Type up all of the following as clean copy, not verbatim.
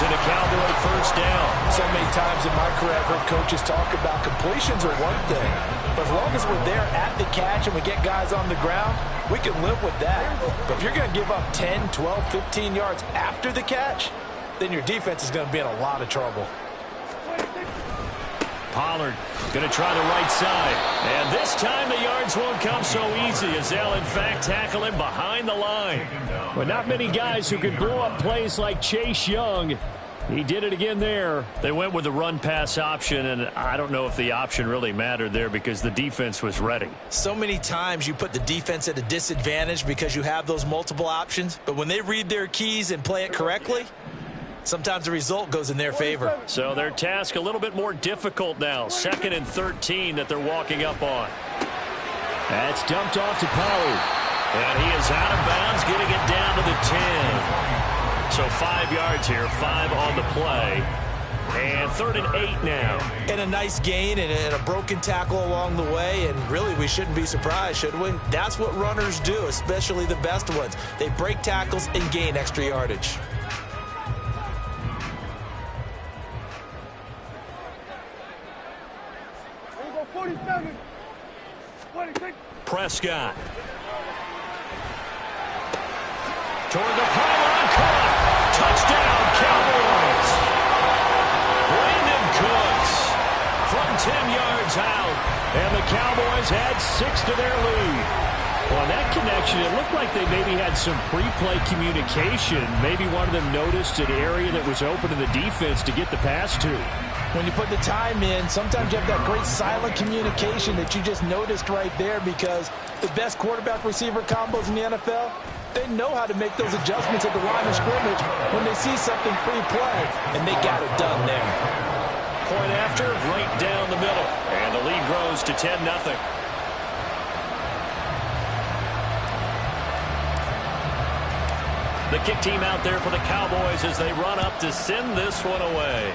and a Cowboy first down. So many times in my career I've heard coaches talk about completions are one thing, but as long as we're there at the catch and we get guys on the ground, we can live with that. But if you're going to give up 10, 12, 15 yards after the catch, then your defense is going to be in a lot of trouble. Pollard going to try the right side. And this time the yards won't come so easy as they'll, in fact, tackle him behind the line. But not many guys who can blow up plays like Chase Young. He did it again there. They went with the run-pass option, and I don't know if the option really mattered there because the defense was ready. So many times you put the defense at a disadvantage because you have those multiple options, but when they read their keys and play it correctly, sometimes the result goes in their favor. So their task a little bit more difficult now. 2nd and 13 that they're walking up on. That's dumped off to Pollard. And he is out of bounds, getting it down to the 10. So 5 yards here, 5 on the play. And 3rd and 8 now. And a nice gain and a broken tackle along the way. And really, we shouldn't be surprised, should we? That's what runners do, especially the best ones. They break tackles and gain extra yardage. Prescott. Toward the pylon, caught. Touchdown, Cowboys. Brandon Cooks from 10 yards out. And the Cowboys add 6 to their lead. On that connection, it looked like they maybe had some pre-play communication. Maybe one of them noticed an area that was open to the defense to get the pass to. When you put the time in, sometimes you have that great silent communication that you just noticed right there, because the best quarterback-receiver combos in the NFL, they know how to make those adjustments at the line of scrimmage when they see something pre-play, and they got it done there. Point after, right down the middle. And the lead grows to 10-0. The kick team out there for the Cowboys as they run up to send this one away.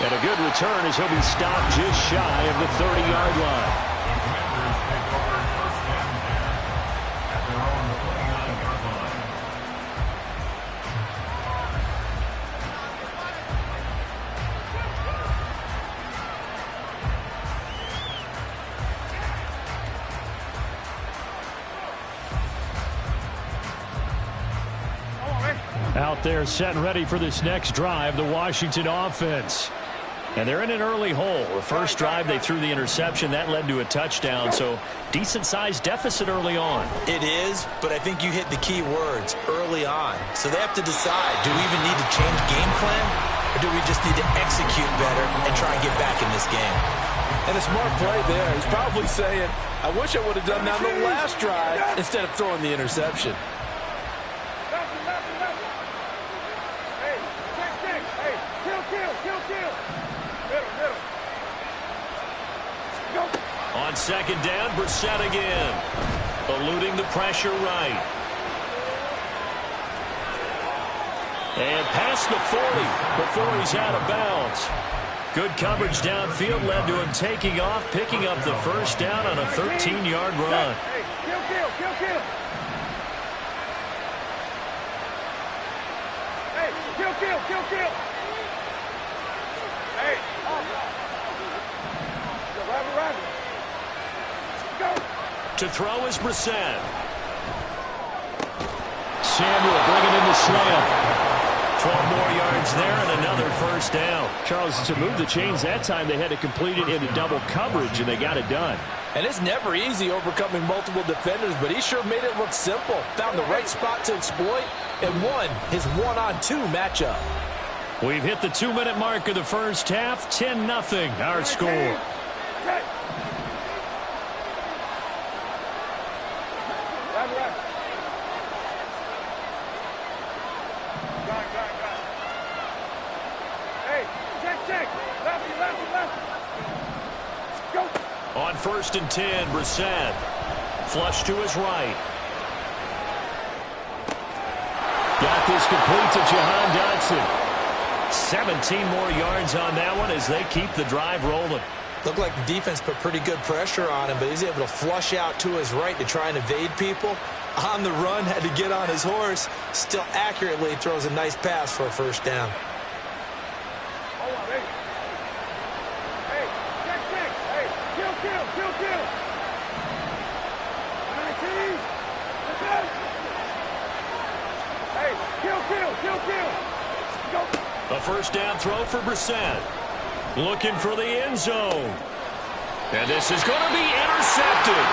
And a good return as he'll be stopped just shy of the 30-yard line. Out there set and ready for this next drive, the Washington offense. And they're in an early hole. The first drive, they threw the interception. That led to a touchdown, so decent-sized deficit early on. It is, but I think you hit the key words, early on. So they have to decide, do we even need to change game plan, or do we just need to execute better and try and get back in this game? And a smart play there. He's probably saying, I wish I would have done that on the last drive instead of throwing the interception. On 2nd down, Brissett again. Eluding the pressure right. And past the 40 before he's out of bounds. Good coverage downfield led to him taking off, picking up the first down on a 13-yard run. Hey, kill. Hey, kill. Hey, Rabbit. Go. To throw is Brissett. Samuel bringing in the slam. 12 more yards there and another first down. Charles, to move the chains that time, they had to complete it into double coverage, and they got it done. And it's never easy overcoming multiple defenders, but he sure made it look simple. Found the right spot to exploit and won his one-on-two matchup. We've hit the 2-minute mark of the first half. 10-0 our score. On 1st and 10, Brissett. Flush to his right. Got this complete to Jahan Dotson. 17 more yards on that one as they keep the drive rolling. Looked like the defense put pretty good pressure on him, but he's able to flush out to his right to try and evade people. On the run, had to get on his horse. Still accurately throws a nice pass for a first down. Hold on, hey. Hey, check. Hey, kill. 19. That's it. Hey, kill. Go. A first down throw for Brissett. Looking for the end zone. And this is going to be intercepted.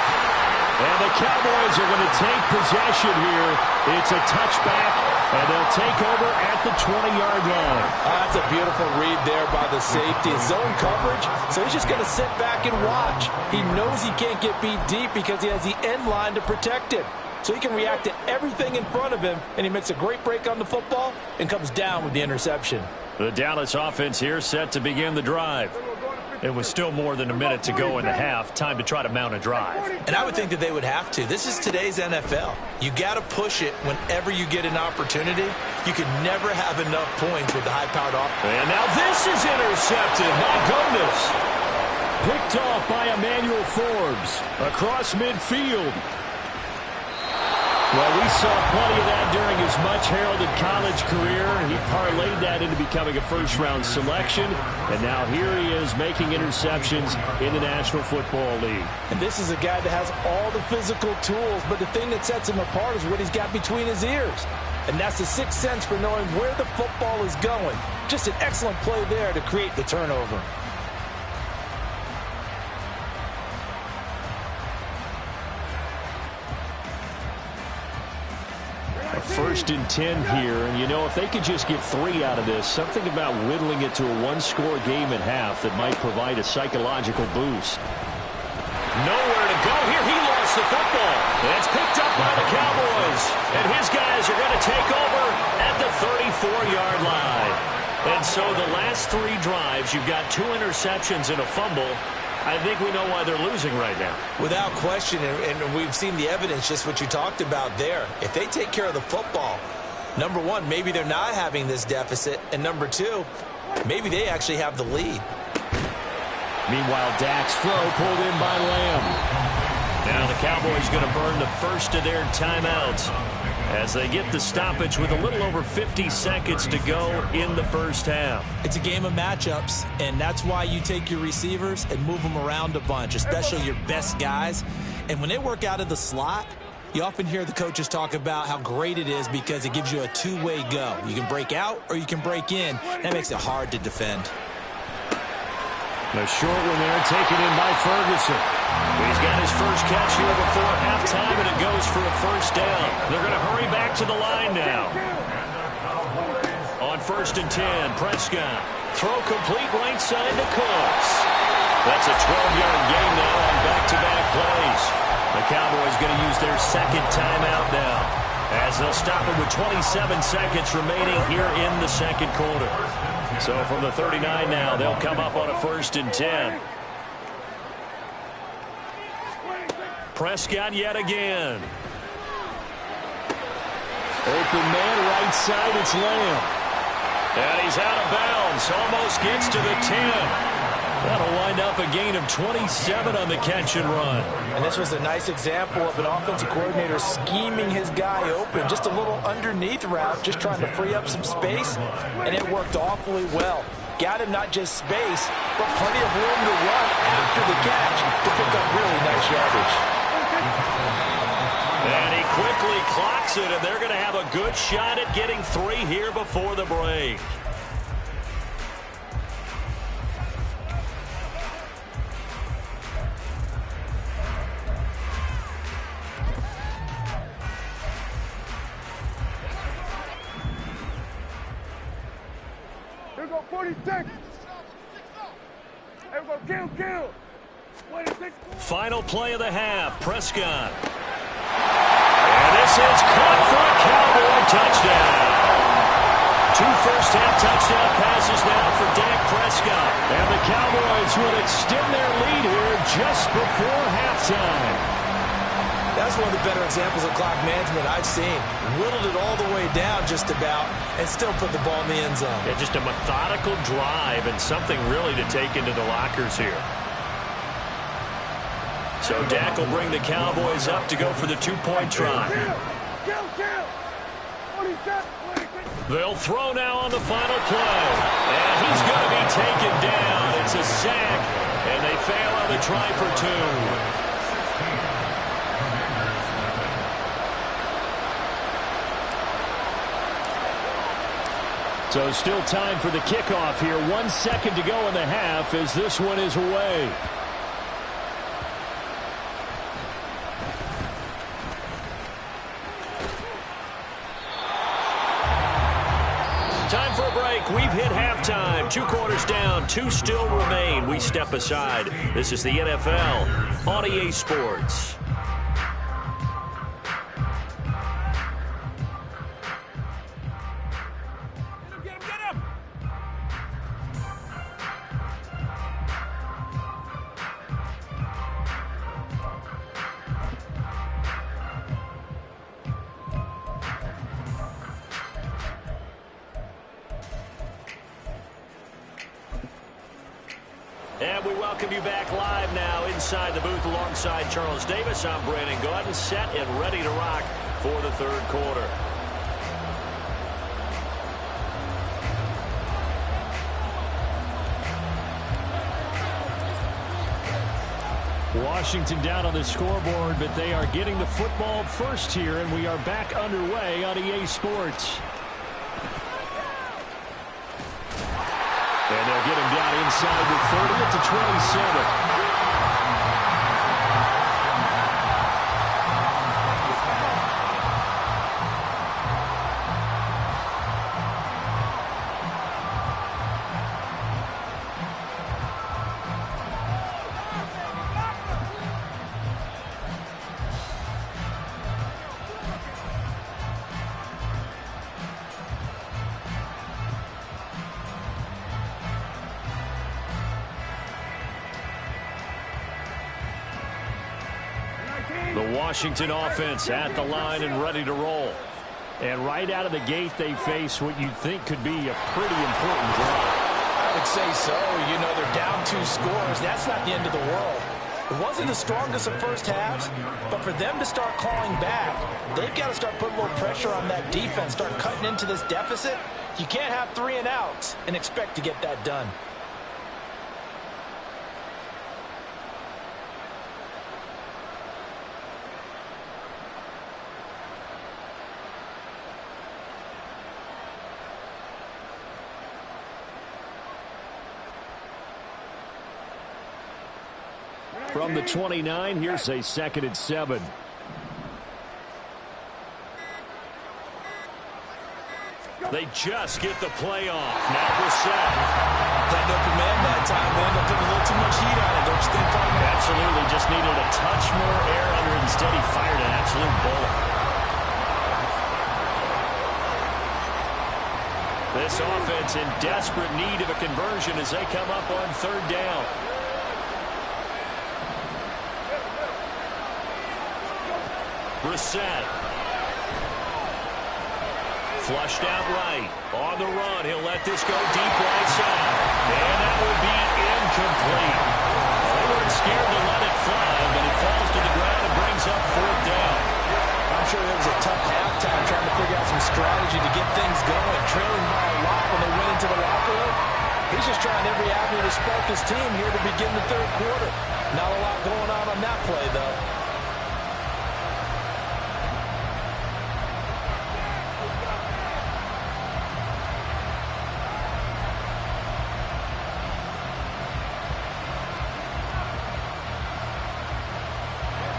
And the Cowboys are going to take possession here. It's a touchback, and they'll take over at the 20-yard line. That's a beautiful read there by the safety. Zone coverage, so he's just going to sit back and watch. He knows he can't get beat deep because he has the end line to protect him. So he can react to everything in front of him, and he makes a great break on the football and comes down with the interception. The Dallas offense here set to begin the drive. It was still more than a minute to go in the half. Time to try to mount a drive. And I would think that they would have to. This is today's NFL. You got to push it whenever you get an opportunity. You can never have enough points with the high-powered offense. And now this is intercepted. My goodness. Picked off by Emmanuel Forbes across midfield. Well, we saw plenty of that during his much-heralded college career. He parlayed that into becoming a first-round selection, and now here he is making interceptions in the National Football League. And this is a guy that has all the physical tools, but the thing that sets him apart is what he's got between his ears. And that's the sixth sense for knowing where the football is going. Just an excellent play there to create the turnover. First and 10 here, and you know, if they could just get 3 out of this, something about whittling it to a one-score game at half that might provide a psychological boost. Nowhere to go here. He lost the football. It's picked up by the Cowboys, and his guys are going to take over at the 34-yard line. And so the last 3 drives, you've got 2 interceptions and a fumble. I think we know why they're losing right now. Without question, and we've seen the evidence, just what you talked about there. If they take care of the football, number one, maybe they're not having this deficit, and number 2, maybe they actually have the lead. Meanwhile, Dak's throw pulled in by Lamb. Now the Cowboys going to burn the first of their timeouts as they get the stoppage with a little over 50 seconds to go in the first half. It's a game of matchups, and that's why you take your receivers and move them around a bunch, especially your best guys. And when they work out of the slot, you often hear the coaches talk about how great it is because it gives you a two-way go. You can break out or you can break in. That makes it hard to defend. A short one there taken in by Ferguson. He's got his first catch here before halftime, and it goes for a first down. They're going to hurry back to the line now. On first and 10, Prescott. Throw complete right side to Cooks. That's a 12-yard gain now on back-to-back plays. The Cowboys going to use their second timeout now, as they'll stop it with 27 seconds remaining here in the second quarter. So from the 39 now, they'll come up on a first and 10. Prescott yet again. Open man right side, it's Lamb. And he's out of bounds, almost gets to the 10. That'll wind up a gain of 27 on the catch and run. And this was a nice example of an offensive coordinator scheming his guy open. Just a little underneath route, just trying to free up some space, and it worked awfully well. Got him not just space, but plenty of room to run after the catch to pick up really nice yardage. And he quickly clocks it, and they're going to have a good shot at getting 3 here before the break. Here we go, 46. Here we go, kill. 26. Final play of the half, Prescott. And this is caught for a Cowboy touchdown. 2 first-half touchdown passes now for Dak Prescott. And the Cowboys will extend their lead here just before halftime. That's one of the better examples of clock management I've seen. Whittled it all the way down just about and still put the ball in the end zone. Yeah, just a methodical drive and something really to take into the lockers here. So Dak will bring the Cowboys up to go for the two-point try. They'll throw now on the final play. And he's going to be taken down. It's a sack, and they fail on the try for two. So still time for the kickoff here. 1 second to go in the half as this one is away. Time for a break. We've hit halftime. 2 quarters down. 2 still remain. We step aside. This is the NFL on EA Sports. And we welcome you back live now inside the booth alongside Charles Davis. I'm Brandon Gaudin, set and ready to rock for the third quarter. Washington down on the scoreboard, but they are getting the football first here, and we are back underway on EA Sports. And they'll get him down inside with 30 to 27. The Washington offense at the line and ready to roll. And right out of the gate, they face what you'd think could be a pretty important drive. I would say so. You know, they're down 2 scores. That's not the end of the world. It wasn't the strongest of first halves, but for them to start clawing back, they've got to start putting a little pressure on that defense, start cutting into this deficit. You can't have 3 and outs and expect to get that done. From the 29, here's a 2nd and 7. They just get the play off. Now Brissett. That open man that time, they end up putting a little too much heat on it, don't you think, Tony? Absolutely. Just needed a touch more air under it. Instead, he fired an absolute bullet. This offense in desperate need of a conversion as they come up on 3rd down. Brissett. Flushed out right. On the run. He'll let this go deep right side. And that will be incomplete. They weren't scared to let it fly, but it falls to the ground and brings up 4th down. I'm sure it was a tough halftime trying to figure out some strategy to get things going. Trailing by a lot when they went into the locker room. He's just trying every avenue to spark his team here to begin the 3rd quarter. Not a lot going on that play, though.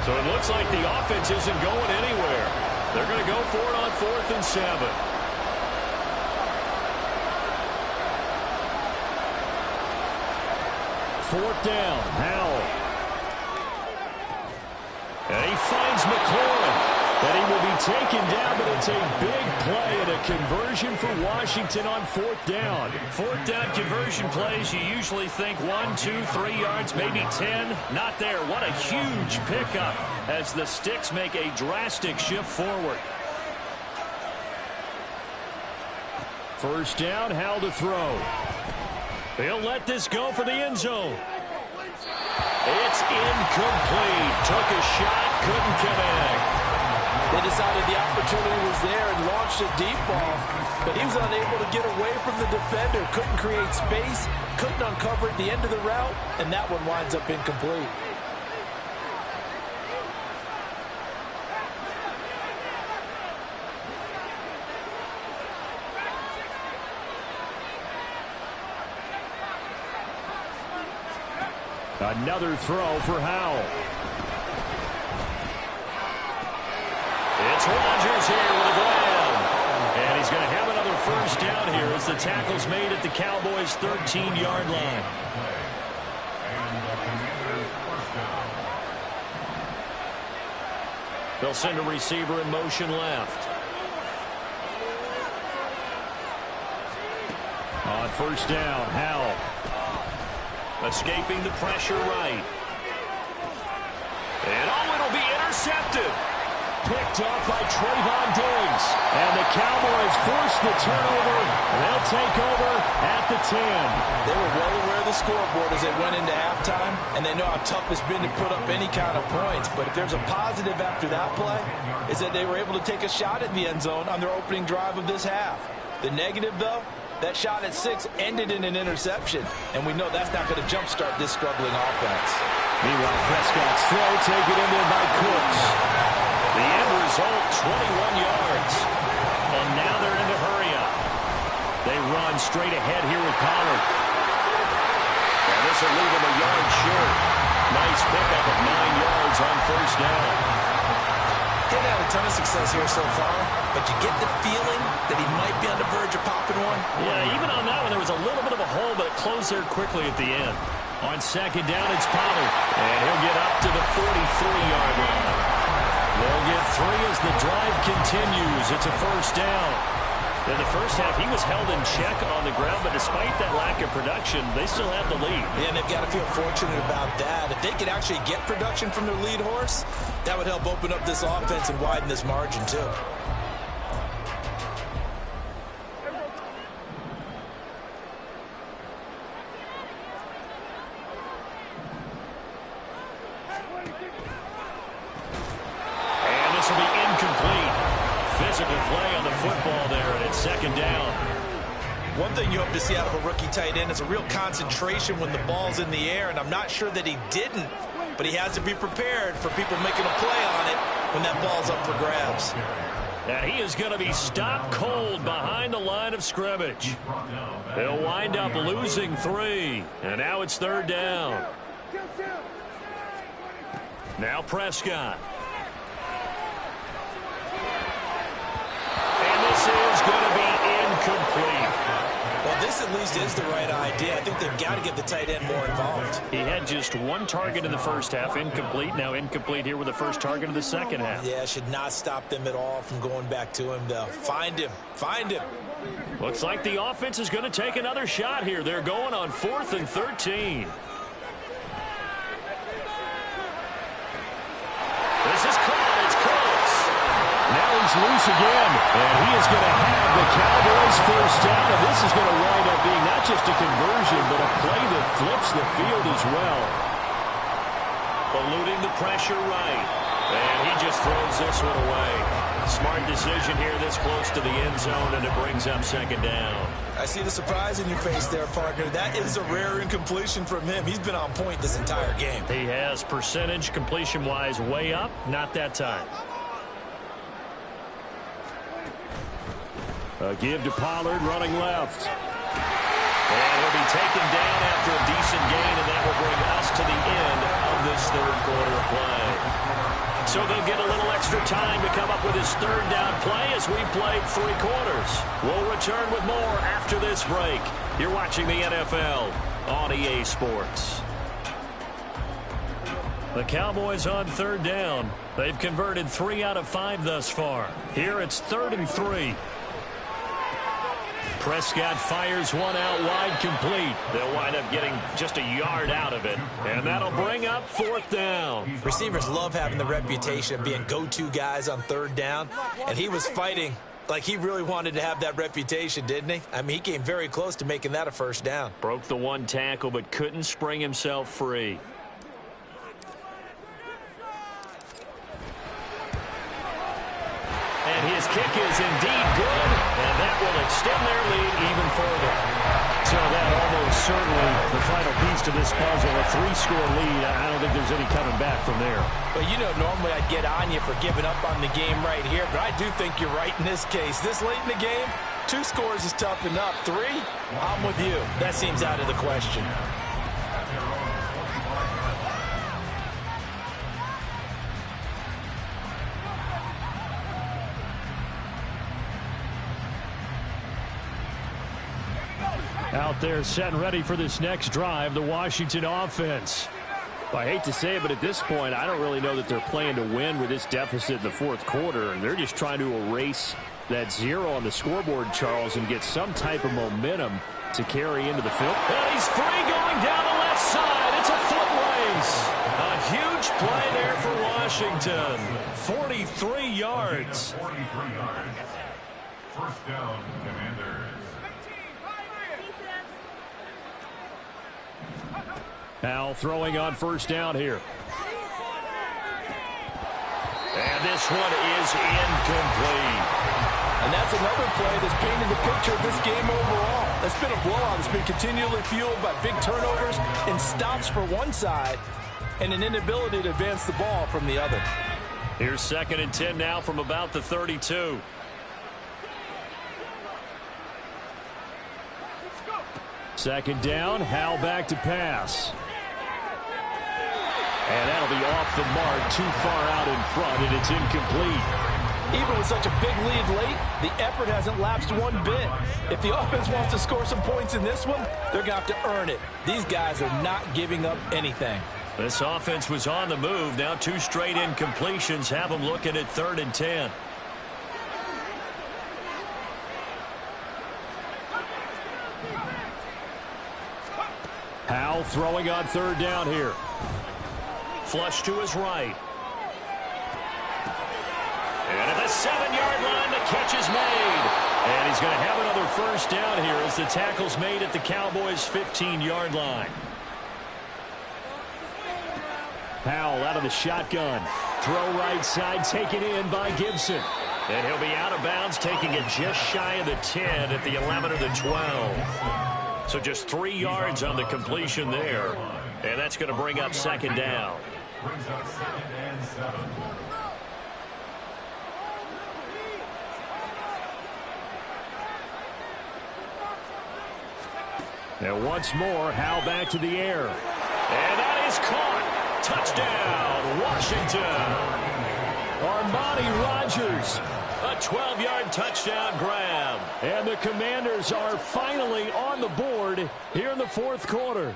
So it looks like the offense isn't going anywhere. They're going to go for it on 4th and 7. Fourth down, Howell. And he finds McLaurin. And he will be taken down, but it's a big play and a conversion for Washington on 4th down. 4th down conversion plays, you usually think 1, 2, 3 yards, maybe 10. Not there. What a huge pickup as the Sticks make a drastic shift forward. 1st down, Howell to throw. He'll let this go for the end zone. It's incomplete. Took a shot, couldn't connect. They decided the opportunity was there and launched a deep ball, but he was unable to get away from the defender. Couldn't create space, couldn't uncover at the end of the route, and that one winds up incomplete. Another throw for Howell. It's Rodgers here with a grab. And he's going to have another first down here as the tackle's made at the Cowboys' 13-yard line. They'll send a receiver in motion left. On first down, Howell. Escaping the pressure right. And it'll be intercepted. Picked up by Trayvon Diggs. And the Cowboys force the turnover. They'll take over at the 10. They were well aware of the scoreboard as they went into halftime, and they know how tough it's been to put up any kind of points. But if there's a positive after that play, is that they were able to take a shot at the end zone on their opening drive of this half. The negative, though, that shot at 6 ended in an interception, and we know that's not going to jumpstart this struggling offense. Meanwhile, Prescott's throw taken in there by Cooks. The end result, 21 yards. And now they're in the hurry-up. They run straight ahead here with Pollard. And this will leave him a yard short. Nice pickup of 9 yards on first down. He's had a ton of success here so far, but you get the feeling that he might be on the verge of popping one. Yeah, even on that one, there was a little bit of a hole, but it closed there quickly at the end. On second down, it's Pollard. And he'll get up to the 43-yard line. They'll get 3 as the drive continues. It's a first down. In the first half, he was held in check on the ground, but despite that lack of production, they still have the lead. Yeah, and they've got to feel fortunate about that. If they could actually get production from their lead horse, that would help open up this offense and widen this margin, too. Physical play on the football there, and it's second down. One thing you hope to see out of a rookie tight end is a real concentration when the ball's in the air, and I'm not sure that he didn't, but he has to be prepared for people making a play on it when that ball's up for grabs. And he is going to be stopped cold behind the line of scrimmage. He'll wind up losing 3, and now it's third down. Now Prescott. This is going to be incomplete. Well, this at least is the right idea. I think they've got to get the tight end more involved. He had just 1 target in the first half, incomplete. Now incomplete here with the first target of the second half. Yeah, should not stop them at all from going back to him, though. Find him. Find him. Looks like the offense is going to take another shot here. They're going on 4th and 13. This is caught. It's Cooks. Now he's loose again, and he is going to have the Cowboys first down, and this is going to wind up being not just a conversion, but a play that flips the field as well. Eluding the pressure right, and he just throws this one away. Smart decision here this close to the end zone, and it brings up second down. I see the surprise in your face there, partner. That is a rare incompletion from him. He's been on point this entire game. He has percentage completion-wise way up, not that time. A give to Pollard running left. And he'll be taken down after a decent gain, and that will bring us to the end of this third quarter of play. So they'll get a little extra time to come up with his third down play as we played 3 quarters. We'll return with more after this break. You're watching the NFL on EA Sports. The Cowboys on third down. They've converted 3 out of 5 thus far. Here it's 3rd and 3. Prescott fires one out wide, complete. They'll wind up getting just a yard out of it, and that'll bring up 4th down. Receivers love having the reputation of being go-to guys on third down, and he was fighting like he really wanted to have that reputation, didn't he? I mean, he came very close to making that a first down. Broke the 1 tackle, but couldn't spring himself free. His kick is indeed good, and that will extend their lead even further. So that almost certainly the final piece to this puzzle, a 3-score lead. I don't think there's any coming back from there. But, you know, normally I'd get on you for giving up on the game right here, but I do think you're right in this case. This late in the game, 2 scores is tough enough. 3, I'm with you. That seems out of the question. Out there set and ready for this next drive, the Washington offense. Well, I hate to say it, but at this point, I don't really know that they're playing to win with this deficit in the fourth quarter. They're just trying to erase that 0 on the scoreboard, Charles, and get some type of momentum to carry into the field. And he's free going down the left side. It's a foot race. A huge play there for Washington. 43 yards. 43 yards. First down, Commanders. Now throwing on first down here. And this one is incomplete. And that's another play that's painted the picture of this game overall. It's been a blowout. It's been continually fueled by big turnovers and stops for one side and an inability to advance the ball from the other. Here's 2nd and 10 now from about the 32. Second down, Howell back to pass. And that'll be off the mark, too far out in front, and it's incomplete. Even with such a big lead late, the effort hasn't lapsed one bit. If the offense wants to score some points in this one, they're going to have to earn it. These guys are not giving up anything. This offense was on the move. Now 2 straight incompletions have them looking at 3rd and 10. Howell throwing on 3rd down here. Flush to his right. And at the 7-yard line, the catch is made. And he's going to have another first down here as the tackle's made at the Cowboys' 15-yard line. Howell out of the shotgun. Throw right side, taken in by Gibson. And he'll be out of bounds, taking it just shy of the 10 at the 11 or the 12. So just 3 yards on the completion there. And that's going to bring up 2nd down. Brings up 2nd and 7. And once more, Howell back to the air. And that is caught. Touchdown, Washington. Armani Rogers. A 12-yard touchdown grab. And the Commanders are finally on the board here in the fourth quarter.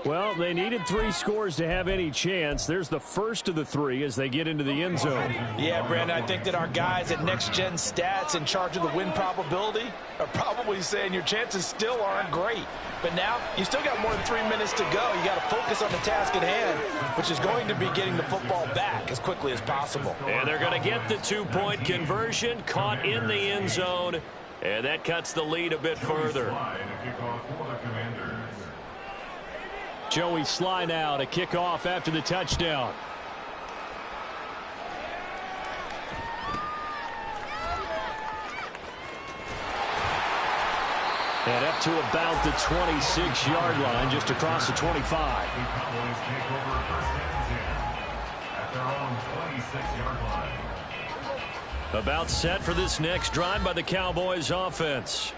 Well, they needed 3 scores to have any chance. There's the first of the 3 as they get into the end zone. Yeah, Brandon, I think that our guys at Next Gen Stats in charge of the win probability are probably saying your chances still aren't great. But now you still got more than 3 minutes to go. You got to focus on the task at hand, which is going to be getting the football back as quickly as possible. And they're going to get the 2-point conversion, caught in the end zone, and that cuts the lead a bit further. Joey Sly now to kick off after the touchdown. And up to about the 26-yard line, just across the 25. About set for this next drive by the Cowboys offense.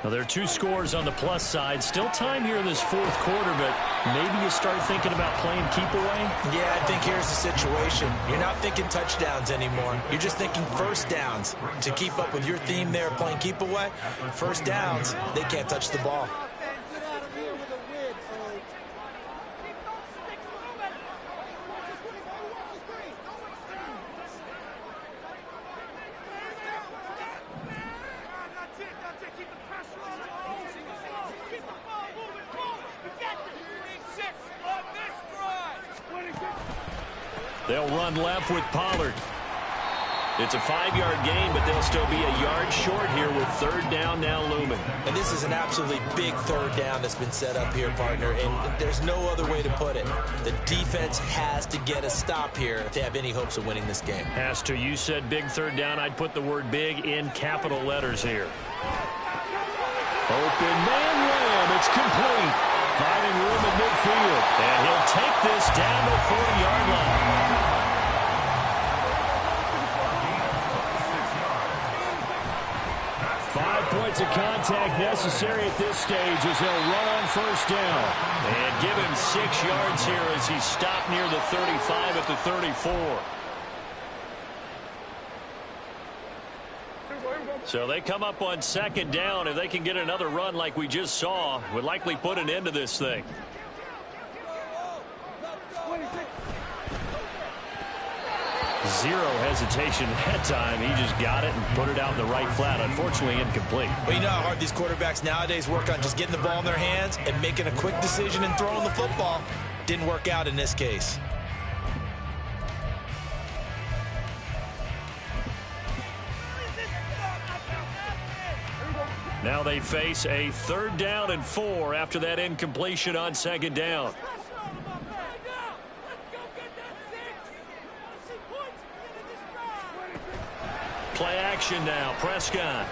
Now, there are 2 scores on the plus side. Still time here in this fourth quarter, but maybe you start thinking about playing keep away? Yeah, I think here's the situation. You're not thinking touchdowns anymore. You're just thinking first downs. To keep up with your theme there, playing keep away, first downs, they can't touch the ball. They'll run left with Pollard. It's a 5-yard gain, but they'll still be a yard short here with third down now looming. And this is an absolutely big third down that's been set up here, partner, and there's no other way to put it. The defense has to get a stop here if they have any hopes of winning this game. Has to. You said big third down. I'd put the word big in capital letters here. Open man Lamb. It's complete. Finding room in midfield. And he'll take this down the 40-yard line. 5 points of contact necessary at this stage as he'll run on first down. And give him 6 yards here as he stopped near the 35 at the 34. So they come up on second down. If they can get another run like we just saw, would likely put an end to this thing. Zero hesitation that time. He just got it and put it out in the right flat. Unfortunately, incomplete. Well, you know how hard these quarterbacks nowadays work on just getting the ball in their hands and making a quick decision and throwing the football. Didn't work out in this case. Now they face a 3rd down and 4 after that incompletion on second down. Play action now, Prescott.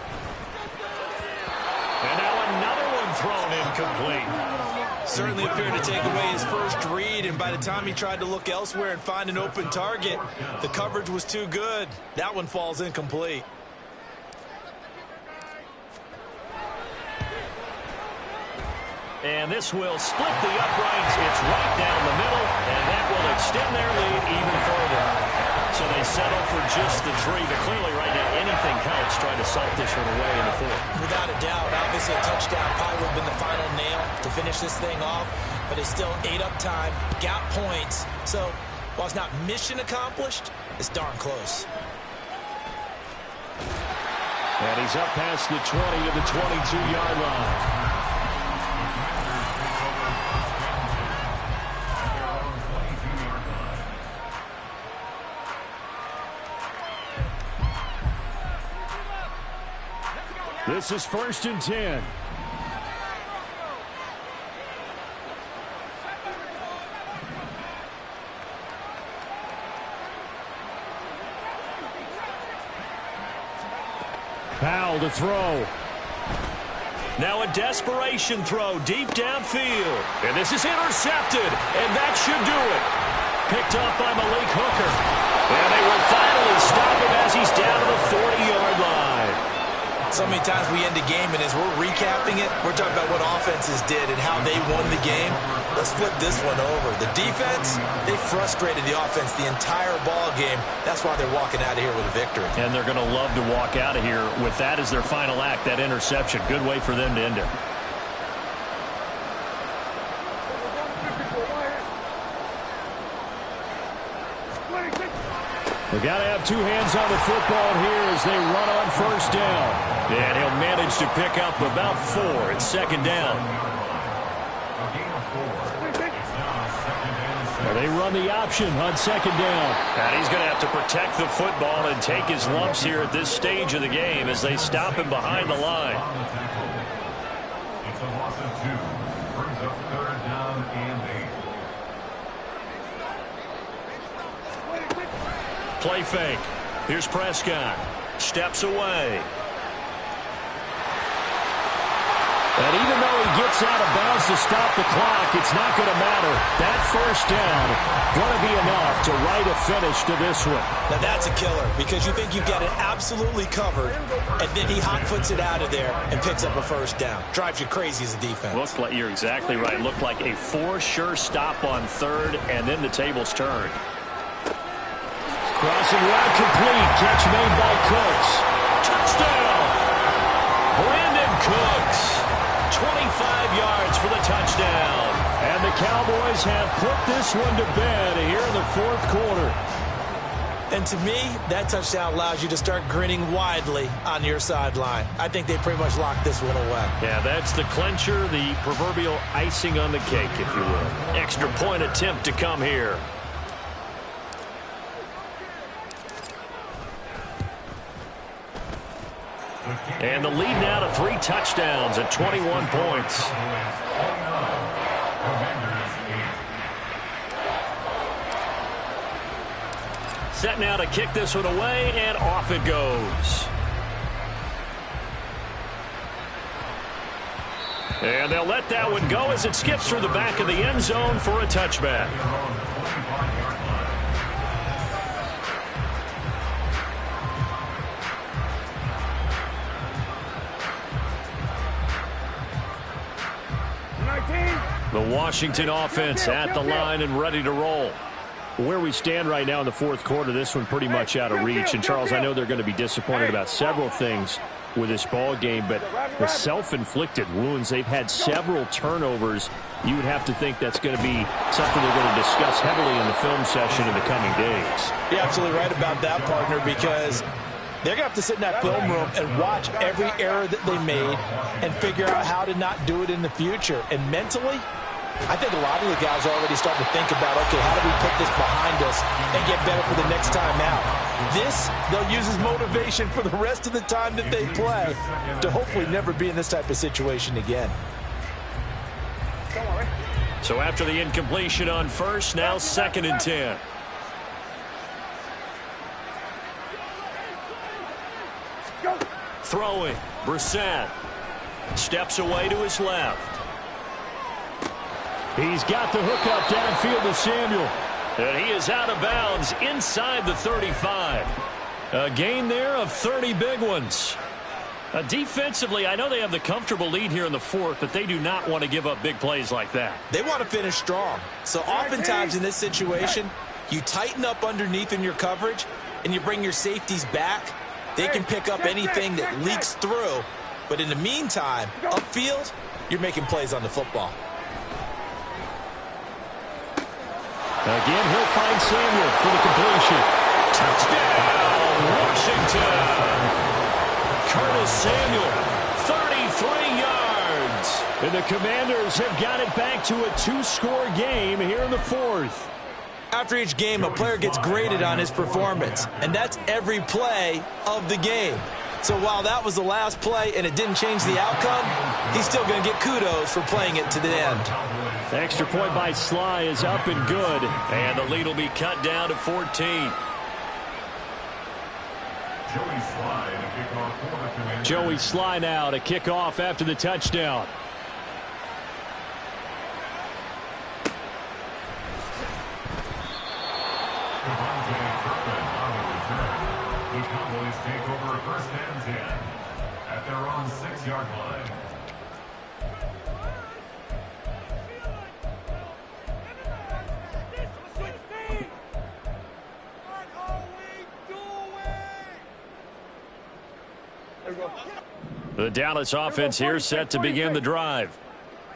And now another one thrown incomplete. Certainly appeared to take away his first read, and by the time he tried to look elsewhere and find an open target, the coverage was too good. That one falls incomplete. And this will split the uprights. It's right down the middle, and that will extend their lead even further. So they settle for just the 3, but clearly right now anything helps trying to salt this one away in the 4th. Without a doubt, obviously a touchdown probably would have been the final nail to finish this thing off, but it's still ate up time, got points. So while it's not mission accomplished, it's darn close. And he's up past the 20 to the 22-yard line. This is 1st and 10. Powell to throw. Now a desperation throw deep downfield. And this is intercepted. And that should do it. Picked up by Malik Hooker. And they will finally stop him as he's down to the 40-yard line. So many times we end a game, and as we're recapping it, we're talking about what offenses did and how they won the game. Let's flip this one over. The defense, they frustrated the offense the entire ball game. That's why they're walking out of here with a victory. And they're going to love to walk out of here with that as their final act, that interception. Good way for them to end it. They got to have 2 hands on the football here as they run on first down. And he'll manage to pick up about 4. It's second down. And they run the option on second down. And he's going to have to protect the football and take his lumps here at this stage of the game as they stop him behind the line. It's a loss of 2. Brings up 3rd down and 8. Play fake. Here's Prescott. Steps away. And even though he gets out of bounds to stop the clock, it's not going to matter. That first down going to be enough to write a finish to this one. Now that's a killer because you think you've got it absolutely covered, and then he hot-foots it out of there and picks up a first down. Drives you crazy as a defense. Looks like you're exactly right. Looked like a for-sure stop on 3rd, and then the tables turned. Crossing route complete. Catch made by Cooks. Touchdown! Brandon Cooks. 25 yards for the touchdown. And the Cowboys have put this one to bed here in the 4th quarter. And to me, that touchdown allows you to start grinning widely on your sideline. I think they pretty much locked this one away. Yeah, that's the clincher, the proverbial icing on the cake, if you will. Extra point attempt to come here. And the lead now to 3 touchdowns at 21 points. Set now to kick this one away, and off it goes. And they'll let that one go as it skips through the back of the end zone for a touchback. The Washington offense at the line and ready to roll. Where we stand right now in the fourth quarter, this one pretty much out of reach. And, Charles, I know they're going to be disappointed about several things with this ball game, but the self-inflicted wounds, they've had several turnovers. You would have to think that's going to be something they're going to discuss heavily in the film session in the coming days. You're absolutely right about that, partner, because they're going to have to sit in that film room and watch every error that they made and figure out how to not do it in the future. And mentally, I think a lot of the guys are already starting to think about, okay, how do we put this behind us and get better for the next time out? This, they'll use as motivation for the rest of the time that they play to hopefully never be in this type of situation again. So after the incompletion on first, now 2nd and 10. Throwing, Brissett steps away to his left. He's got the hook up downfield to Samuel. And he is out of bounds inside the 35. A gain there of 30 big ones. Defensively, I know they have the comfortable lead here in the fourth, but they do not want to give up big plays like that. They want to finish strong. So oftentimes in this situation, you tighten up underneath in your coverage, and you bring your safeties back. They can pick up anything that leaks through. But in the meantime, upfield, you're making plays on the football. Again, he'll find Samuel for the completion. Touchdown, Washington. Curtis Samuel, 33 yards. And the Commanders have got it back to a 2-score game here in the fourth. After each game, a player gets graded on his performance, and that's every play of the game. So while that was the last play and it didn't change the outcome, he's still going to get kudos for playing it to the end. The extra point by Sly is up and good, and the lead will be cut down to 14. Joey Sly now to kick off after the touchdown. The Cowboys take over 1st and 10 at their own 6-yard line. The Dallas offense here set to begin the drive.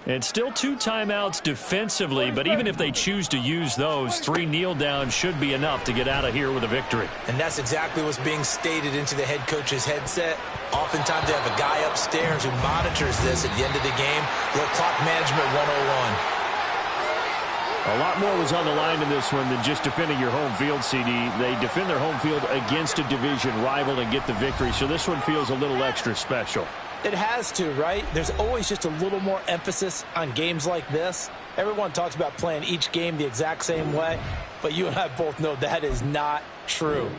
And still 2 timeouts defensively, but even if they choose to use those, 3 kneel downs should be enough to get out of here with a victory. And that's exactly what's being stated into the head coach's headset. Oftentimes they have a guy upstairs who monitors this at the end of the game. Little clock management 101. A lot more was on the line in this one than just defending your home field, CD. They defend their home field against a division rival and get the victory, so this one feels a little extra special. It has to, right? There's always just a little more emphasis on games like this. Everyone talks about playing each game the exact same way, but you and I both know that is not true.